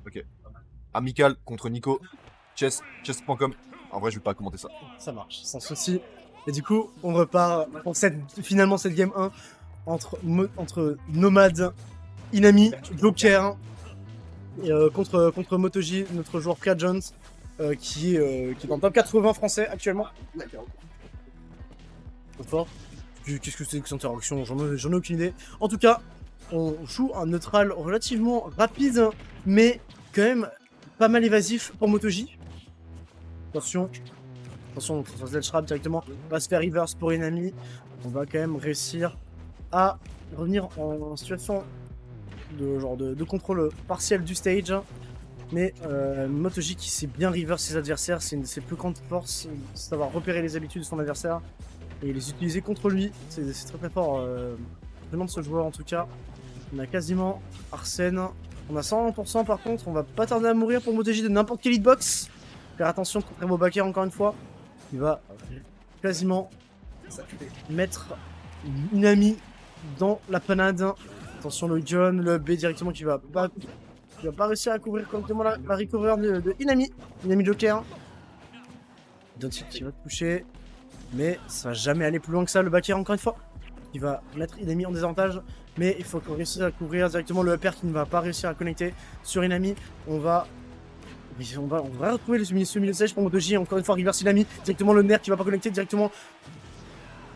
Ok. Amical contre Nico. Chess.com. En vrai, je vais pas commenter ça. Ça marche, sans souci. Et du coup, on repart pour finalement cette game 1 entre Nomad, Inami, Joker et, contre Motoji, notre joueur K Jones, qui est dans le top 80 français actuellement. Fort. Qu'est-ce que c'est que cette interaction? J'en ai aucune idée. En tout cas, on joue un neutral relativement rapide, mais quand même pas mal évasif pour Motoji. Attention, on se fait shrap directement. On va se faire reverse pour Inami. On va quand même réussir à revenir en situation de contrôle partiel du stage. Mais Motoji qui sait bien reverse ses adversaires, c'est une de ses plus grandes forces, savoir repérer les habitudes de son adversaire et les utiliser contre lui. C'est très fort. Vraiment de ce joueur en tout cas. On a quasiment Arsène. On a 100% par contre, on va pas tarder à mourir pour Motoji de n'importe quelle hitbox. Faire attention contre Remo Baker encore une fois. Il va quasiment mettre Inami dans la panade. Attention le John, le B directement qui va pas réussir à couvrir correctement la recover de Inami. Inami Joker. Don't qui va toucher. Mais ça va jamais aller plus loin que ça, le backer encore une fois. Il va mettre Inami en désavantage. Mais il faut qu'on réussisse à couvrir directement le upper qui ne va pas réussir à connecter sur Inami. On va retrouver ce milieu sèche pour Motoji. Encore une fois, reverse Inami. Directement le nerf qui va pas connecter. Directement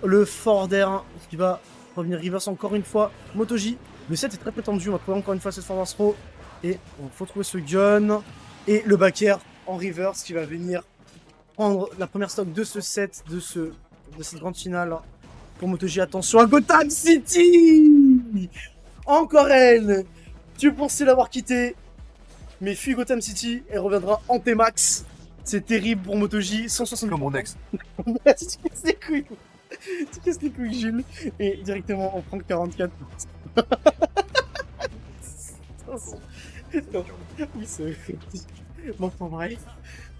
le forwarder qui va revenir reverse encore une fois. Motoji. Le set est très tendu. On va trouver encore une fois cette forward throw. Et il faut trouver ce gun. Et le backer en reverse qui va venir prendre la première stock de ce set, de cette grande finale. Pour Motoji, attention à Gotham City. Encore elle. Tu pensais l'avoir quitté, mais fuis Gotham City, elle reviendra en T-Max. C'est terrible pour Motoji, 160. Comme mon ex. Tu casses les couilles. Tu casses les couilles, Jules. Et directement, on prend 44. Oui, c'est... Bon, pour bref.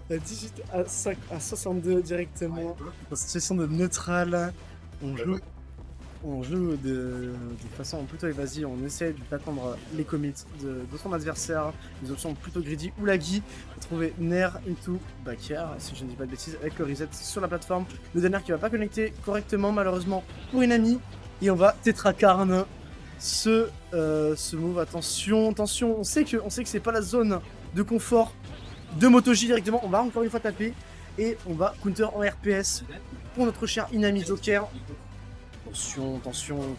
18 à 62 directement. Dans cette situation de neutral, on joue de façon plutôt évasive. On essaie d'attendre les commits de son adversaire. Les options plutôt greedy ou laggy. Trouver Nair into backer, si je ne dis pas de bêtises, avec le reset sur la plateforme. Le dernier qui va pas connecter correctement, malheureusement, pour Inami. Et on va tétracarne ce move. Attention, on sait que c'est pas la zone de confort de Motoji directement. On va encore une fois taper et on va counter en RPS pour notre cher Inami Joker. Attention.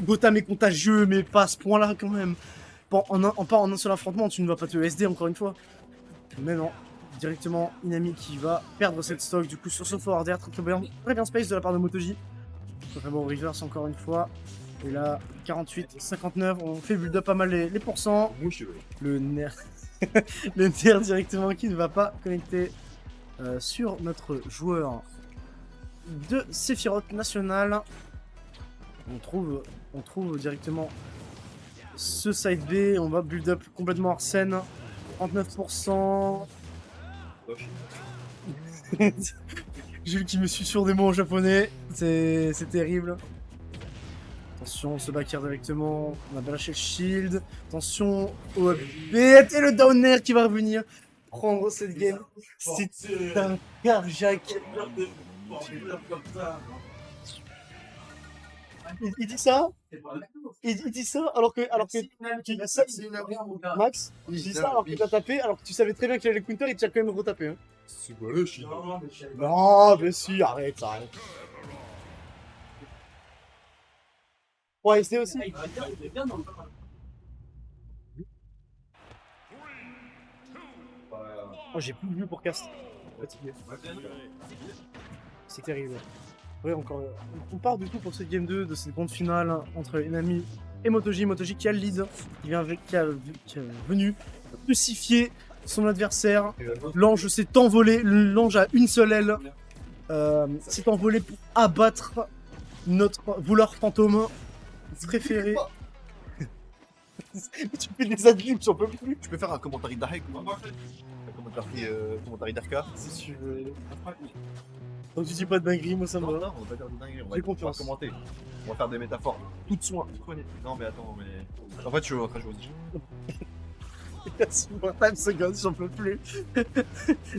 Gotham est contagieux, mais pas à ce point là quand même. Pas en un seul affrontement, tu ne vas pas te SD encore une fois. Mais non, directement Inami qui va perdre cette stock du coup sur ce forward air. Très bien space de la part de Motoji. Très bon reverse encore une fois. Et là, 48, 59, on fait build up pas mal les pourcents. Le nerf. Le nerf directement qui ne va pas connecter sur notre joueur de Sephiroth National. On trouve directement ce side B. On va build up complètement Arsène. 39%. Jules qui me suit sur des mots en japonais. C'est terrible. Attention, on se backer directement. On a bien lâché le shield. Attention au B. Et le down air qui va revenir prendre cette game. C'est un carjack. Il dit ça. Il dit ça alors que Max, il dit ça alors qu'il t'a tapé, alors que tu savais très bien qu'il allait le counter, il t'a quand même retapé. Hein. C'est quoi le shit? Non, mais si, arrête. Ouais, SD aussi. Oh, j'ai plus de vue pour cast. Fatigué. C'est terrible. Ouais, encore. On part du coup pour cette game 2 de cette grande finale entre Inami et Motoji. Motoji qui a le lead, qui est venu crucifier son adversaire. L'ange s'est envolé, l'ange a une seule aile. S'est envolé pour abattre notre voleur fantôme préféré. Tu fais des adlibs, j'en peux plus. Tu peux faire un commentaire d'Arek ou pas? Un commentaire d'Arka? Si tu veux. Donc tu dis pas de dinguerie, moi ça me va. Non, on va pas dire de dinguerie, on J'ai va confiance. commenter. On va faire des métaphores. Tout de soin. Non mais attends, mais... En fait, je suis en train de jouer aussi. insupportable ce gosse, j'en peux plus.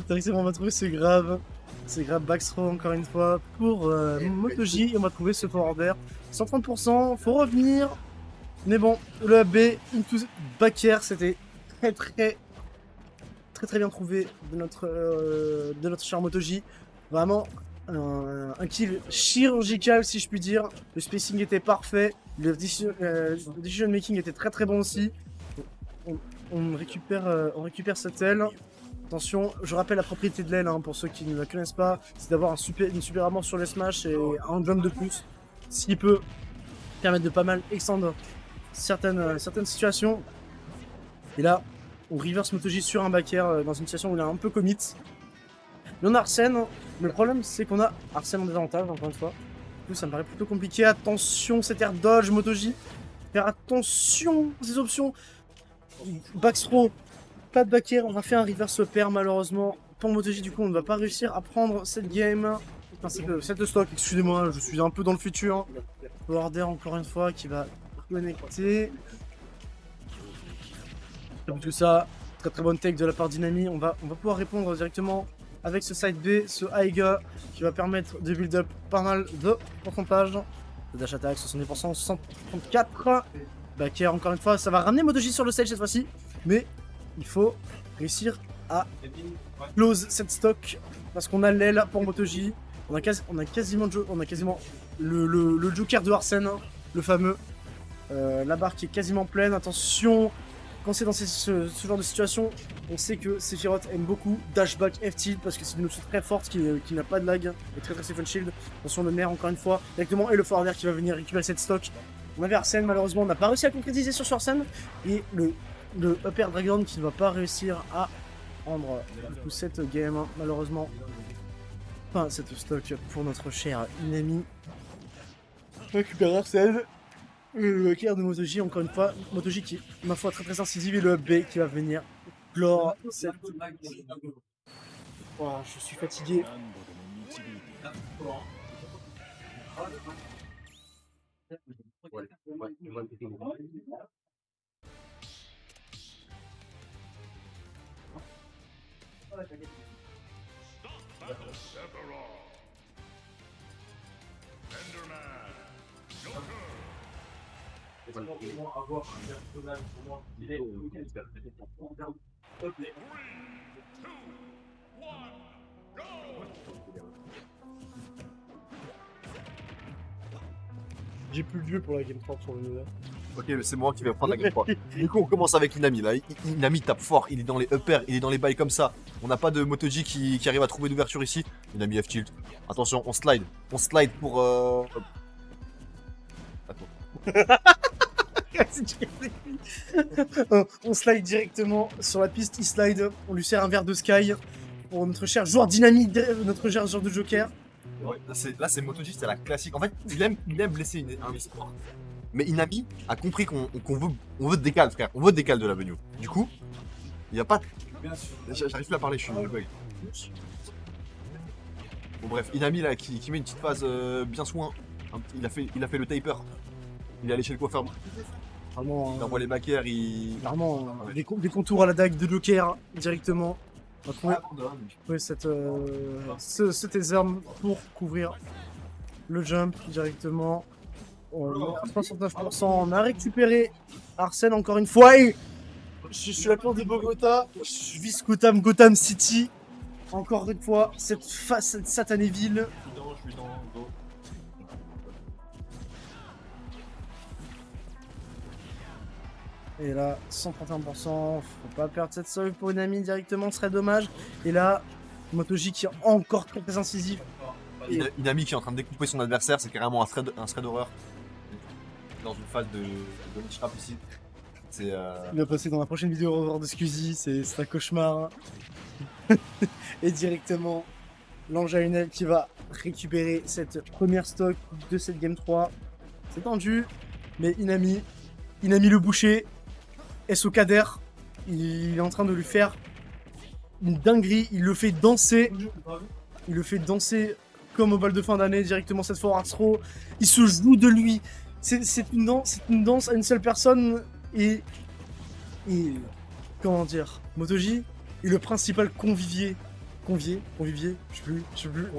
Directement, on va trouver ce grave. C'est grave backthrow encore une fois pour MotoG. Et on va trouver ce forwarder. 130%, faut revenir. Mais bon, le AB into back air, c'était très bien trouvé de notre cher MotoG. Vraiment un kill chirurgical si je puis dire. Le spacing était parfait. Le decision making était très bon aussi. On récupère cette aile. Attention, je rappelle la propriété de l'aile pour ceux qui ne la connaissent pas, c'est d'avoir une super armure sur les smash et un jump de plus, ce qui peut permettre de pas mal extendre certaines situations. Et là, on reverse MotoG sur un back air dans une situation où il est un peu commit. Mais on a Arsène, mais le problème c'est qu'on a Arsène en désavantage encore une fois. Du coup, ça me paraît plutôt compliqué. Attention, cet air dodge MotoG. Faire attention à ces options. Backthrow. Pas de back air, on a fait un reverse pair malheureusement pour MotoG, du coup on ne va pas réussir à prendre cette game, enfin cette stock, excusez-moi, je suis un peu dans le futur. Forwarder encore une fois qui va connecter. Comme tout ça, très bonne take de la part d'Inami, on va pouvoir répondre directement avec ce side B, ce Aiga qui va permettre de build up pas mal de pourcentage. Le dash attack 70%, 134. Back air encore une fois, ça va ramener MotoG sur le stage cette fois-ci, mais il faut réussir à close cette stock parce qu'on a l'aile pour MotoG. On a quasiment le joker de Arsène, le fameux. La barre qui est quasiment pleine. Attention, quand c'est dans ce genre de situation, on sait que Sephiroth aime beaucoup dashback F-tilt parce que c'est une option très forte qui n'a pas de lag et très safe and shield. Attention, le nerf encore une fois directement et le forwarder qui va venir récupérer cette stock. On avait Arsène, malheureusement, on n'a pas réussi à concrétiser sur Arsène et le Upper Dragon qui ne va pas réussir à prendre cette game, malheureusement. Enfin, cette stock pour notre cher Inami. Récupère Arsène. Le clear de MotoG, encore une fois. MotoG qui, ma foi, très incisive. Et le up B qui va venir clore cette. Oh, je suis fatigué. Avoir un personnage pour moi qui est j'ai plus de jeu pour la game 3 sur le nouvel. Ok, mais c'est moi qui vais prendre la game 3. Du coup, on commence avec Inami là. Inami tape fort, il est dans les uppers, il est dans les bails comme ça. On n'a pas de MotoG qui arrive à trouver d'ouverture ici. Inami F-tilt. Attention, on slide. On slide pour. Attends. On slide directement sur la piste, il slide. On lui sert un verre de Sky pour notre cher joueur dynamique, notre cher joueur de Joker. Ouais, là, c'est MotoG, c'est la classique. En fait, il aime blesser un e-sport. Mais Inami a compris qu'on veut de décal, frère. On veut de décal de l'avenue. Du coup, il n'y a pas. J'arrive plus à parler, je suis le bug. Bon, bref, Inami là qui met une petite phase bien soin. Il a fait le taper. Il est allé chez le coiffeur. Vraiment. Il envoie les backers, Vraiment, des contours à la dague de Joker directement. On va trouver ce taser pour couvrir le jump directement. On a 69%, on a récupéré Arsène encore une fois. Et je suis la plante de Bogota, je vis Gotham City. Encore une fois, cette satanée ville. Je suis dans le dos. Et là, 131%, faut pas perdre cette sauve pour une amie directement, ce serait dommage. Et là, MotoG qui est encore très incisif. Inami qui est en train de découper son adversaire, c'est carrément un thread d'horreur. Dans une phase de glitch rap ici. Il va passer dans la prochaine vidéo au revoir de Squeezie, c'est un cauchemar. Et directement, l'Ange qui va récupérer cette première stock de cette game 3. C'est tendu, mais Inami le boucher, SO Kader, il est en train de lui faire une dinguerie, il le fait danser. Il le fait danser comme au bal de fin d'année, directement cette forward throw. Il se joue de lui. C'est une danse à une seule personne et comment dire, Motoji est le principal convivier, je sais plus,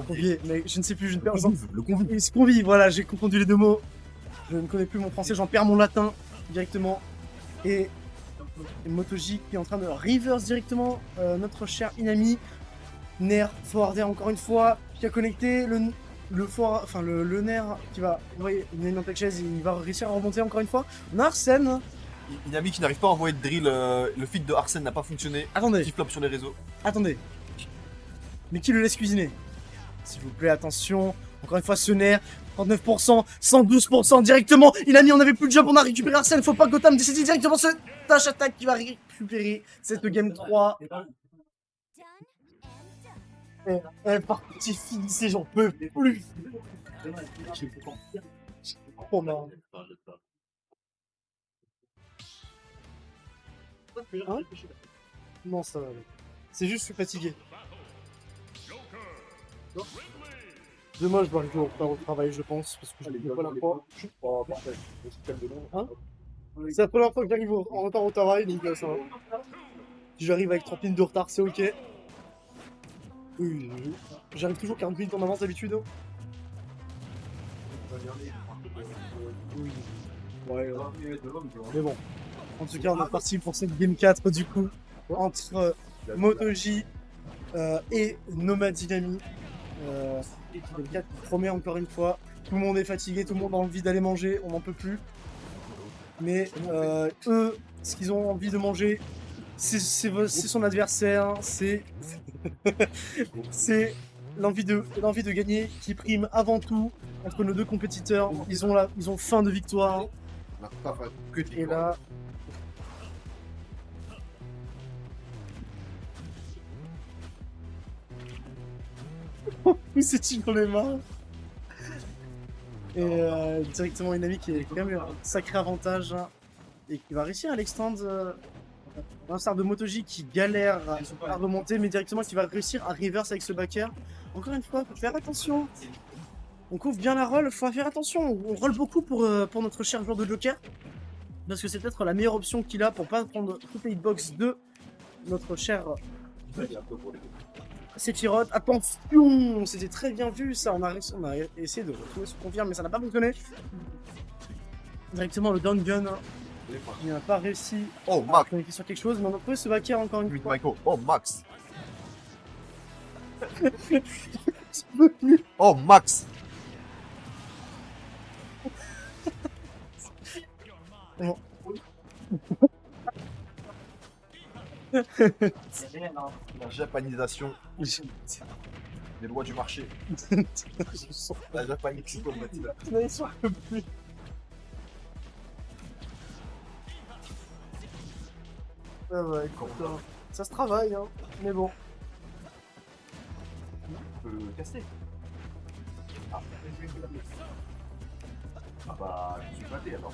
convivier, mais je ne sais plus, je ne perds Le convive. c'est convive, voilà, j'ai confondu les deux mots. Je ne connais plus mon français, j'en perds mon latin directement. Et Motoji qui est en train de reverse directement notre cher Inami. Nerf, forwarder encore une fois, qui a connecté le nerf qui va envoyer une attaque chaise, il va réussir à remonter encore une fois. On a Arsène. Inami qui n'arrive pas à envoyer de drill, le feed de Arsène n'a pas fonctionné. Attendez, Qui flop sur les réseaux. attendez. Mais qui le laisse cuisiner? S'il vous plaît, attention. Encore une fois, ce nerf. 39%, 112% directement. Inami, on avait plus de job, on a récupéré Arsène. Faut pas que Gotham décide directement ce tâche attaque qui va récupérer cette game 3. Elle partie finissée, j'en peux plus. Oh non. Hein? Non, ça va. C'est juste, je suis fatigué. Demain, je dois arriver en retard au travail, je pense, parce que je l'ai pas la fois. Hein? C'est la première fois que j'arrive en retard au travail, donc ça va. Si j'arrive avec 30 minutes de retard, c'est ok. Oui, j'arrive toujours 40 minutes en avance d'habitude. Oui. Ouais, mais bon. En tout cas, on est parti pour cette game 4 du coup, entre Motoji et Nomad Dynami. Game 4 qui promet encore une fois. Tout le monde est fatigué, tout le monde a envie d'aller manger, on n'en peut plus. Mais eux, ce qu'ils ont envie de manger, c'est son adversaire, c'est c'est l'envie de gagner qui prime avant tout entre nos deux compétiteurs. Ils ont faim de victoire. On n'a pas fait que de Et victoire. là, où c'est-il dans les mains? Et directement Inami qui est quand même un sacré avantage hein, et qui va réussir à l'extendre. Un star de Motoji qui galère à remonter, mais directement qui va réussir à reverse avec ce backer. Encore une fois, faut faire attention. On couvre bien la roll, faut faire attention. On roll beaucoup pour notre cher joueur de Joker. Parce que c'est peut-être la meilleure option qu'il a pour pas prendre toutes les hitbox de notre cher Sephiroth. Attention, c'était très bien vu ça. On a essayé de retrouver ce confirme, mais ça n'a pas fonctionné. Directement le down gun. Il n'a pas réussi Oh, à Max. connecter sur quelque chose, mais on a trouvé ce backer encore une With fois. Michael. Oh, Max. Oh, Max. Bon. La japanisation des lois du marché. La japanisation comme Mathilda. Ah ouais, écoute, ça se travaille, hein. Mais bon. On peut le casser. Ah. Ah bah, je suis batté alors.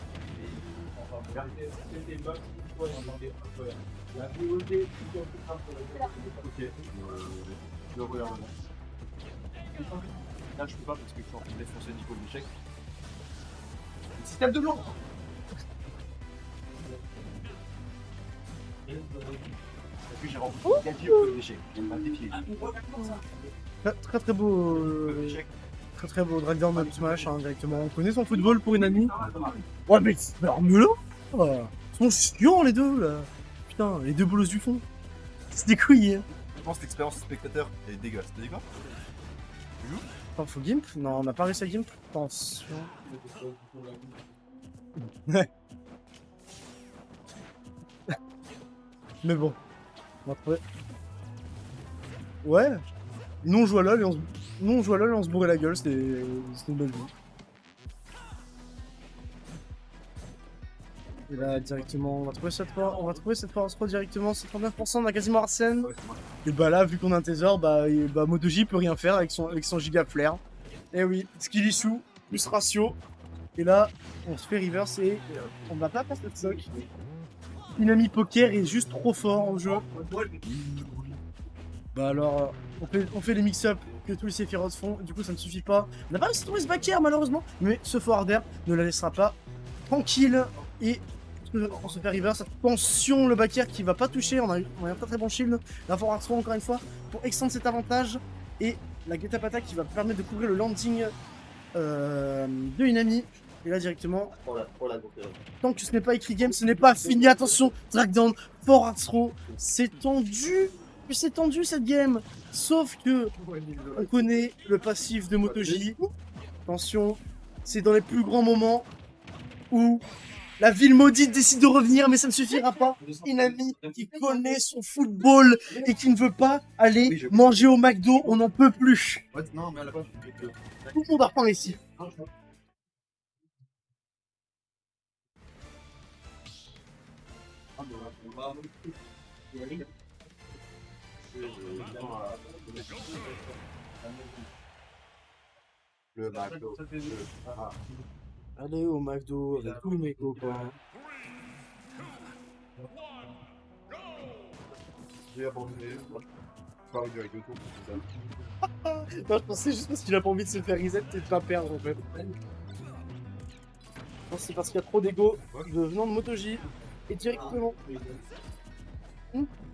Ok. Je le regarde. Là, je peux pas parce que je suis en train de défoncer Nico de l'échec. Le système de blanc. Et puis j'ai remporté Gadget de l'échec. J'ai pas défié. Très beau. Très beau drag down de Smash, hein, directement. On connaît son football pour une amie. Ouais, mais arme-là ils sont chiants les deux là. Putain, les deux bolos du fond. C'est des couilles. Hein. Je pense que l'expérience spectateur est dégueulasse. T'as dit quoi? Attends, faut gimp? Non, on n'a pas réussi à gimp. Attention. Mais bon, on va trouver. Ouais. Nous on joue à LoL et on se bourrait la gueule, c'était une bonne vie. Et là directement, on va trouver cette force pro directement, 79%, on a quasiment Arsène. Et bah là, vu qu'on a un Tether, bah Motoji peut rien faire avec son giga flair. Et oui, skill issue, plus ratio. Et là, on se fait reverse et on va pas passer le soc. Inami Poker est juste trop fort en jeu. Bah alors, on fait les mix-up que tous les Sephiroth font, du coup ça ne suffit pas. On n'a pas réussi à trouver ce backer malheureusement, mais ce forwarder ne la laissera pas tranquille et on se fait reverse. Attention, le back air qui va pas toucher. On a un très très bon shield. La Fort Arthur encore une fois pour extendre cet avantage. Et la Get Up Attack qui va permettre de couvrir le landing de Inami. Et là directement, tant que ce n'est pas écrit game, ce n'est pas fini. Attention, drag down, Fort Arthur. C'est tendu cette game. Sauf que on connaît le passif de MotoG. Attention, c'est dans les plus grands moments où la ville maudite décide de revenir, mais ça ne suffira pas. Inami qui connaît son football et qui ne veut pas aller manger au McDo, on n'en peut plus. Non, mais à la base, Tout le monde a reprendre ici. Le McDo. Allez au McDo avec tous mes copains. J'ai abandonné. Pas envie avec le tour pour ça. Non, je pensais juste parce qu'il a pas envie de se faire reset et de pas perdre en fait. Non, c'est parce qu'il y a trop d'ego venant de MotoG et directement.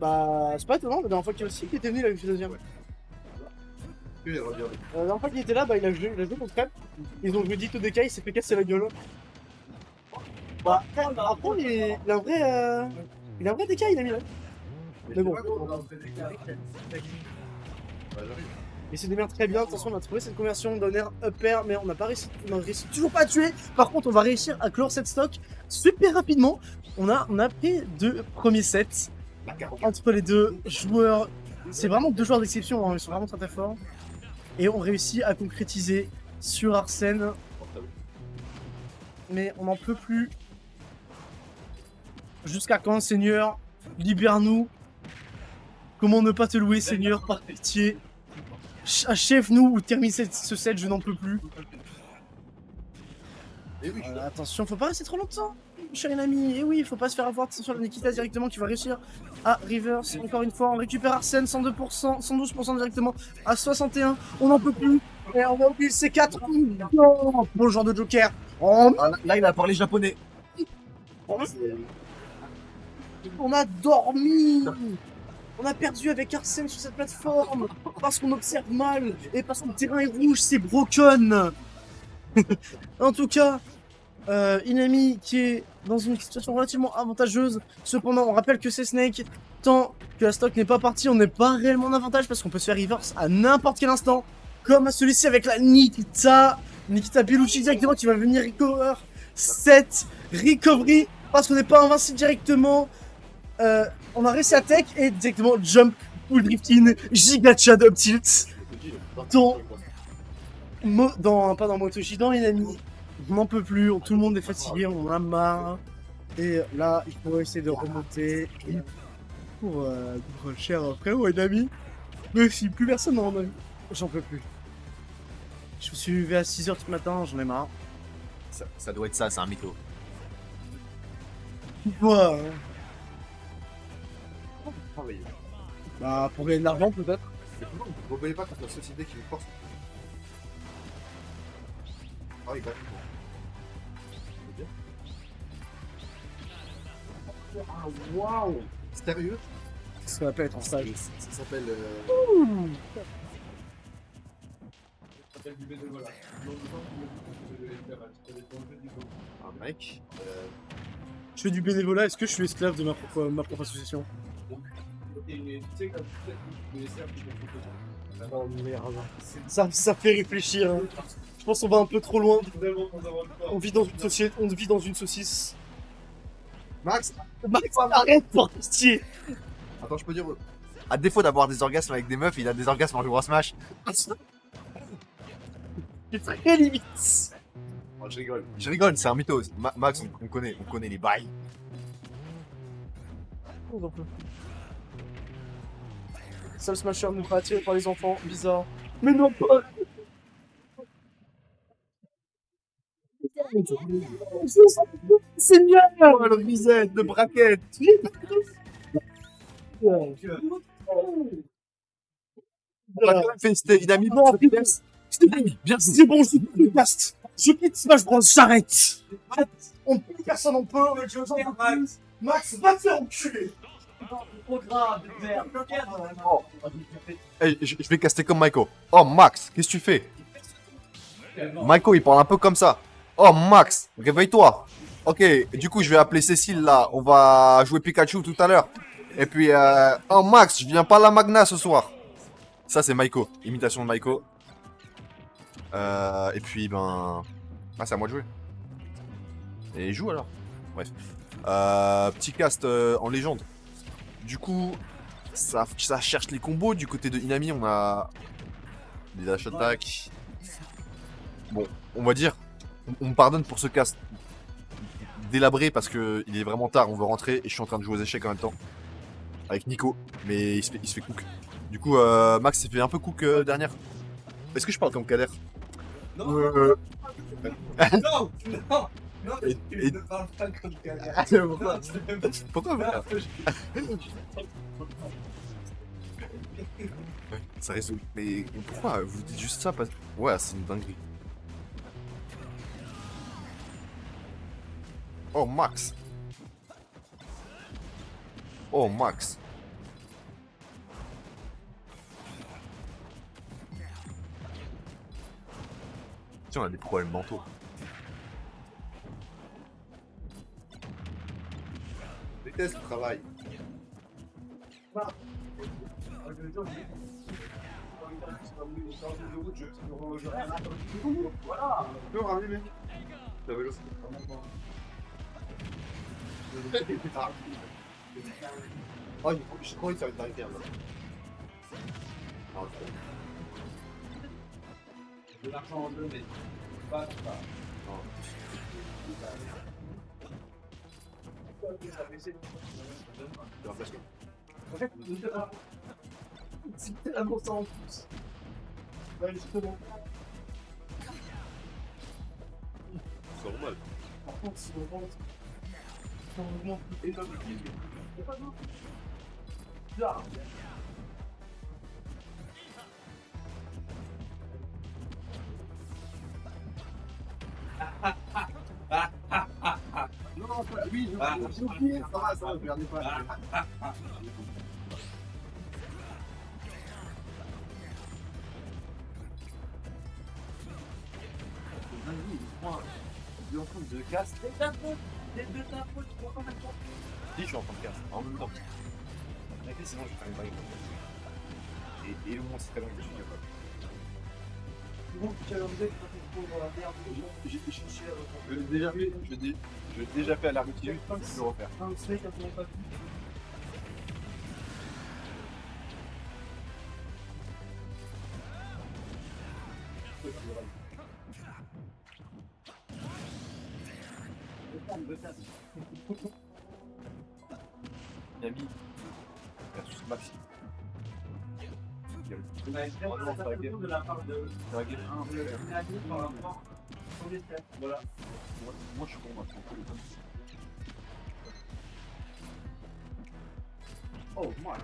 Bah, c'est pas étonnant, la dernière fois qu'il était venu, il a fait deuxième. Que les regarder. La dernière fois qu'il était là, bah, il a joué contre Crêpe. Ils ont joué Dito DK, il s'est fait casser la gueule. Bah, après, il a un vrai DK, il a mis là. Mais bon. Il se démerde très bien. Attention, on a trouvé cette conversion d'honneur upper, mais on n'a pas réussi. On a réussi toujours pas à tuer. Par contre, on va réussir à clore cette stock super rapidement. On a pris 2 premiers sets entre les deux joueurs. C'est vraiment 2 joueurs d'exception, hein. Ils sont vraiment très très forts. Et on réussit à concrétiser sur Arsène. Mais on n'en peut plus. Jusqu'à quand, Seigneur? Libère-nous. Comment ne pas te louer, Seigneur, par pitié? Achève-nous ou termine ce set, je n'en peux plus. Attention, faut pas rester trop longtemps, cher ami. Et oui, faut pas se faire avoir sur le Nikita directement qui va réussir à reverse. Encore une fois, on récupère Arsène 102%, 112% directement à 61. On n'en peut plus. Et on va oublier le C4. Non, bon genre de Joker. Oh, Là, il a parlé japonais. on a dormi. On a perdu avec Arsène sur cette plateforme parce qu'on observe mal et parce que le terrain est rouge, c'est broken. En tout cas, Inami qui est dans une situation relativement avantageuse. Cependant, on rappelle que c'est Snake. Tant que la stock n'est pas partie, on n'est pas réellement en avantage parce qu'on peut se faire reverse à n'importe quel instant. Comme à celui-ci avec la Nikita Bellucci directement qui va venir recover cette recovery parce qu'on n'est pas invincible directement. On a réussi à tech et directement jump, full drifting, giga chad up tilt. Pas dans MotoG, dans Inami. On n'en peut plus, tout le monde est fatigué, on en a marre. Et là, il faut essayer de remonter pour le cher frérot Inami. Mais si plus personne n'en a vu, j'en peux plus. Je me suis levé à 6h ce matin, j'en ai marre. Ça doit être ça, c'est un mytho. Pourquoi Bah, pour gagner de l'argent peut-être. Vous ne voyez pas contre la société qui vous force. Ah oui, waouh! Sérieux? Ça va pas être en stage. Ça s'appelle. Un mec. Je fais du bénévolat, est-ce que je suis esclave de ma propre association? Oh merde. Ça fait réfléchir. Hein. Je pense qu'on va un peu trop loin. On vit dans une société, on vit dans une saucisse. Max, arrête pour pitié. Attends, je peux dire. À défaut d'avoir des orgasmes avec des meufs, il a des orgasmes en jouant à Smash. C'est très limite. Oh, je rigole, c'est un mytho. Max, on connaît les bails. Seul Smasher nous pas attiré par les enfants, bizarre. Mais non pas. Seigneur. Oh, le visette de braquette. On a quand même fait une amie. Non, bien, c'est bon, je quitte le cast. Je quitte Smash Bros, j'arrête. On pique personne en peut. Max, va te faire enculer. Trop grave, de merde. Oh. Hey, je vais caster comme Maiko. Oh, Max, qu'est-ce que tu fais? Maiko, il parle un peu comme ça. Oh, Max, réveille-toi. Ok, du coup, je vais appeler Cécile là. On va jouer Pikachu tout à l'heure. Et puis, oh, Max, je viens pas à la Magna ce soir. Ça, c'est Maiko. Imitation de Maiko. Et puis, ben. Ah, c'est à moi de jouer. Et il joue alors. Bref. Petit cast en légende. Du coup, ça cherche les combos. Du côté de Inami, on a des dash attack. Bon, on va dire, on me pardonne pour ce cast délabré parce que il est vraiment tard, on veut rentrer et je suis en train de jouer aux échecs en même temps. Avec Nico, mais il se fait cook. Du coup, Max s'est fait un peu cook dernière. Est-ce que je parle comme Kader? Non, Euh, non, non. Non, Et- tu et- ne parles pas comme quelqu'un. Pourquoi Non, tu- Pourquoi vous- Non, Ça résout. Mais pourquoi vous dites juste ça parce... Ouais, c'est une dinguerie. Oh, Max. Oh, Max. Tiens, on a des problèmes mentaux. Déteste le travail. Voilà. Tu peux ramener, mec? La vélo. Oh, j'ai trop envie de faire une barricade là. De l'argent en deux, mais pas comme ça. En fait, c'est tellement ça en plus. Ouais, justement. C'est normal. Par contre, si on rentre, si on remonte et dans le film, c'est pas bon. Bizarre. Non, non, oui, j'ai oublié. Ça va, je regardais pas. De casse. C'est ta faute. C'est de ta faute. Tu comprends maintenant. Si, je suis en train de casse. En même temps. Mec, sinon, je vais faire une barricade. Et au moins, c'est très long que je suis capable. Bon, tu as l'envie de trop dans la merde. J'ai cherché à reprendre. Je l'ai déjà fait à la routine, je peux le refaire. Un snake à ton papier. Yami versus Maxi. On a fait de la part de Nani par rapport au destin. Voilà. Moi, je suis bon, moi, je suis bon. Oh, Max.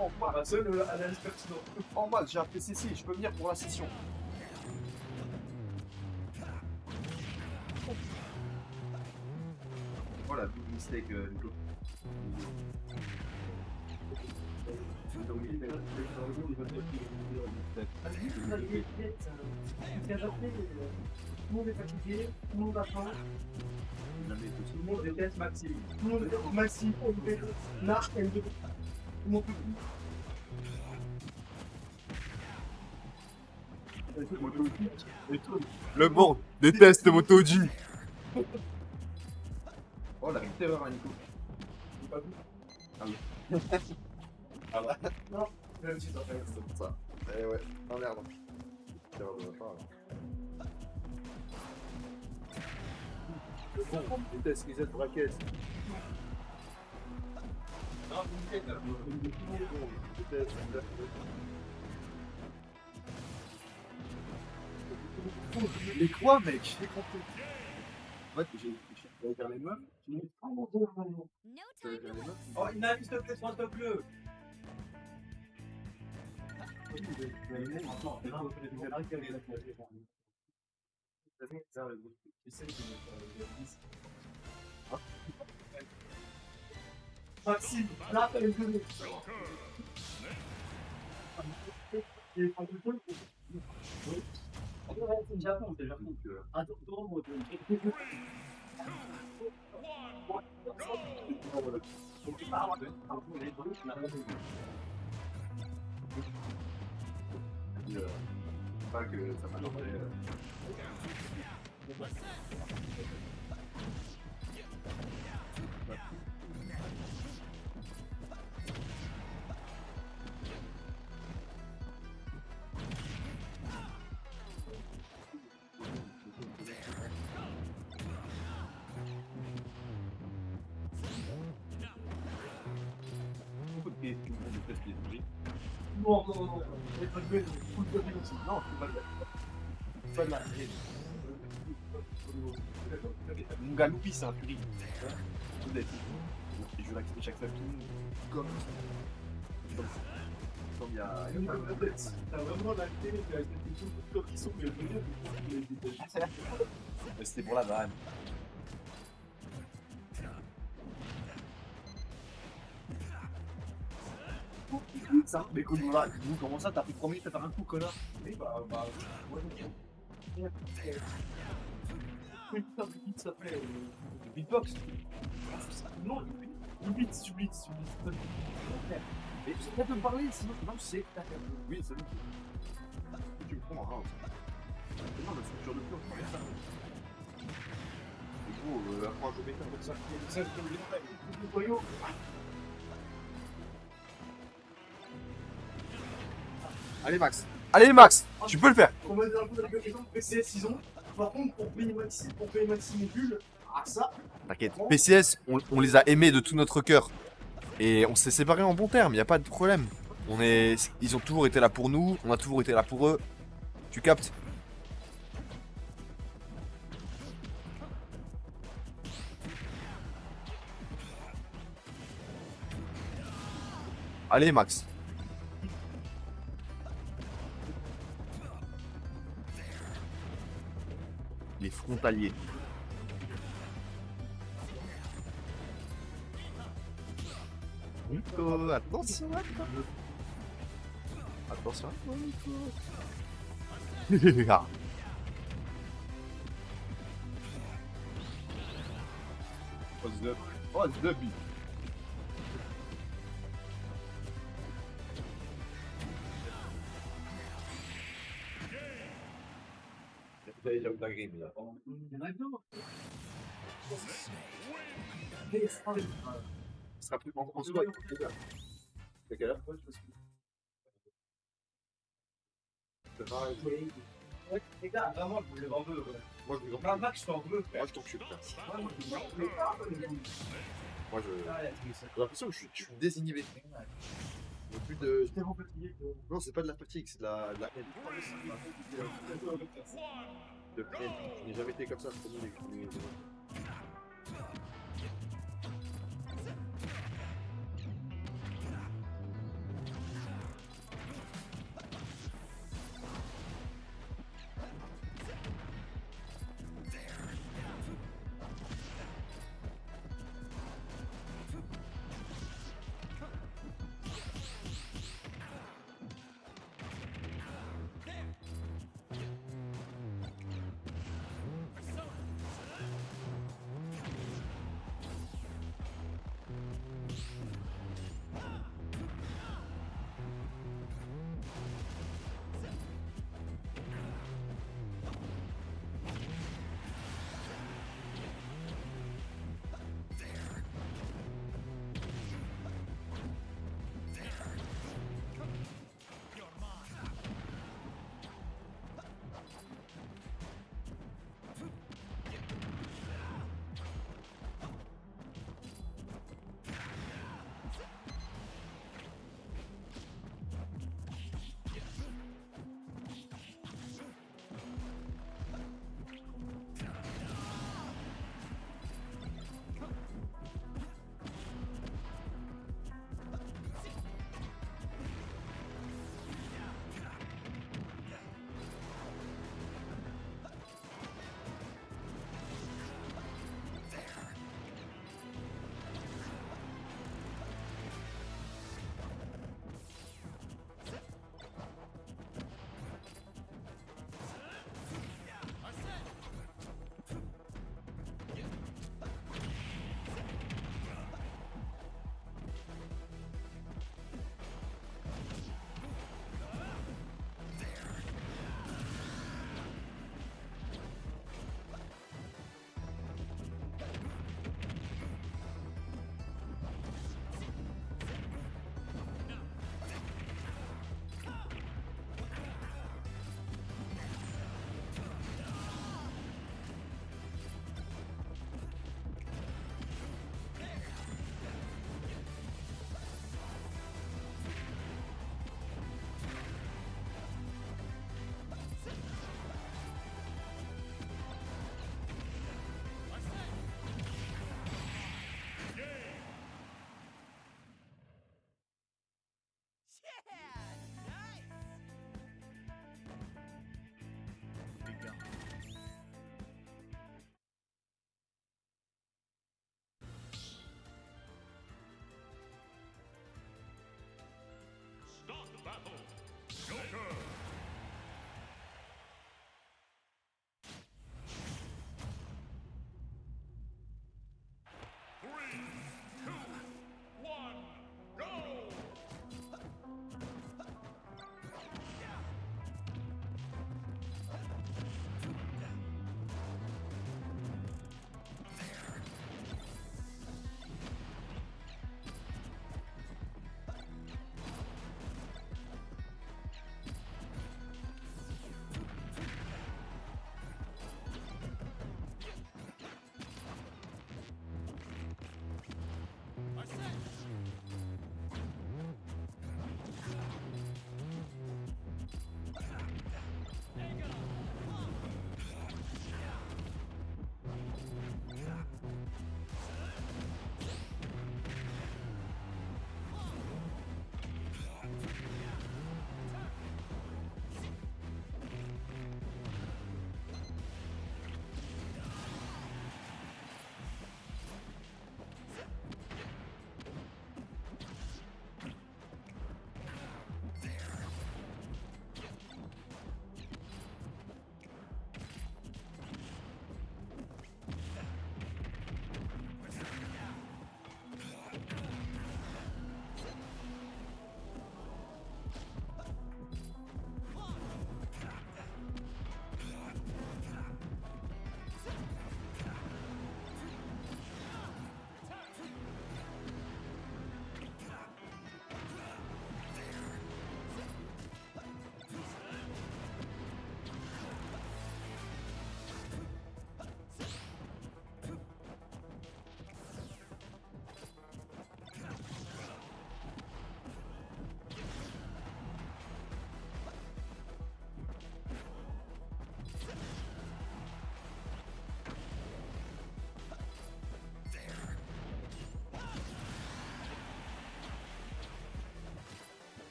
Oh, Max. Seul analyse pertinent. Oh, Max, j'ai appelé Cécile, je peux venir pour la session. Voilà, big mistake, Nico. Tout le monde est fatigué, tout le monde attend, tout le monde déteste Maxime. Tout le monde déteste Maxime, MB, Narc, MB. Tout le monde peut plus. Le monde déteste Motoji. Oh, la terreur à Nico. C'est pas tout. Ah oui. Ah bah. Non, même si t'en fais. C'est pour ça. Eh ouais, oh merde. Terreur de ma part, alors. Le monde déteste reset bracket. Non, vous me faites là. Déteste. Mais quoi, mec? J'ai compris. En fait, j'ai faire les meufs. Oh mon dieu, mon dieu. No Je vais time faire to les meufs. Oh, Inami, s'il te plaît, sois-toi bleu. Maxime, là, t'as une donnée. Et en tout cas, c'est le Japon, c'est le Japon. Attends, Pas que ça m'a changé. Beaucoup de questions, de tests d'esprit. non, non, non, c'est pas de bête, full body aussi. Non, c'est pas de bête. Pas de la Mon gars Loupi, c'est un furie. Tout est. Et je vais l'accepter chaque fois. Comme il y a. T'as vraiment la télé, t'as quelque chose comme ils sont, mais Mais c'était pour la vanne. ça, mais comment ça, t'as pris 3 minutes à faire un coup, connard? Oui, bah, moi, je putain de beat s'appelait beatbox. Non, du beat, du beat. Et tu peux me parler, sinon je sais que t'as fait. Oui, c'est bon. Tu me prends un round. Non, la structure de plan, c'est ça. Du coup, après un jeu méta comme ça. Ça, je peux le voyou. Allez, Max. Allez, Max. Tu peux le faire. On va dire un peu la question de PCS, ils ont. Par contre, pour payer Maxime et Bulle, ah ça. T'inquiète. PCS, on les a aimés de tout notre cœur. Et on s'est séparés en bons termes, y a pas de problème. Ils ont toujours été là pour nous, on a toujours été là pour eux. Tu captes? Allez, Max. Les frontaliers. Nico, attention à toi. Attention à toi, Nico. Ah. Oh, c'est Dubby. J'avais déjà eu la grille, mais là. Il y en a d'autres. Ce sera plus en soi. C'est quelle heure? Ouais, les gars, vraiment, je voulais en bleu. Moi, je Pas un max, je suis en bleu. Moi, je t'en chute. Moi, j'ai l'impression que je suis désinhibé. Il n'y a plus de. J'étais vraiment fatigué. Non, c'est pas de la fatigue, c'est de la haine. De haine. Je n'ai jamais été comme ça. Je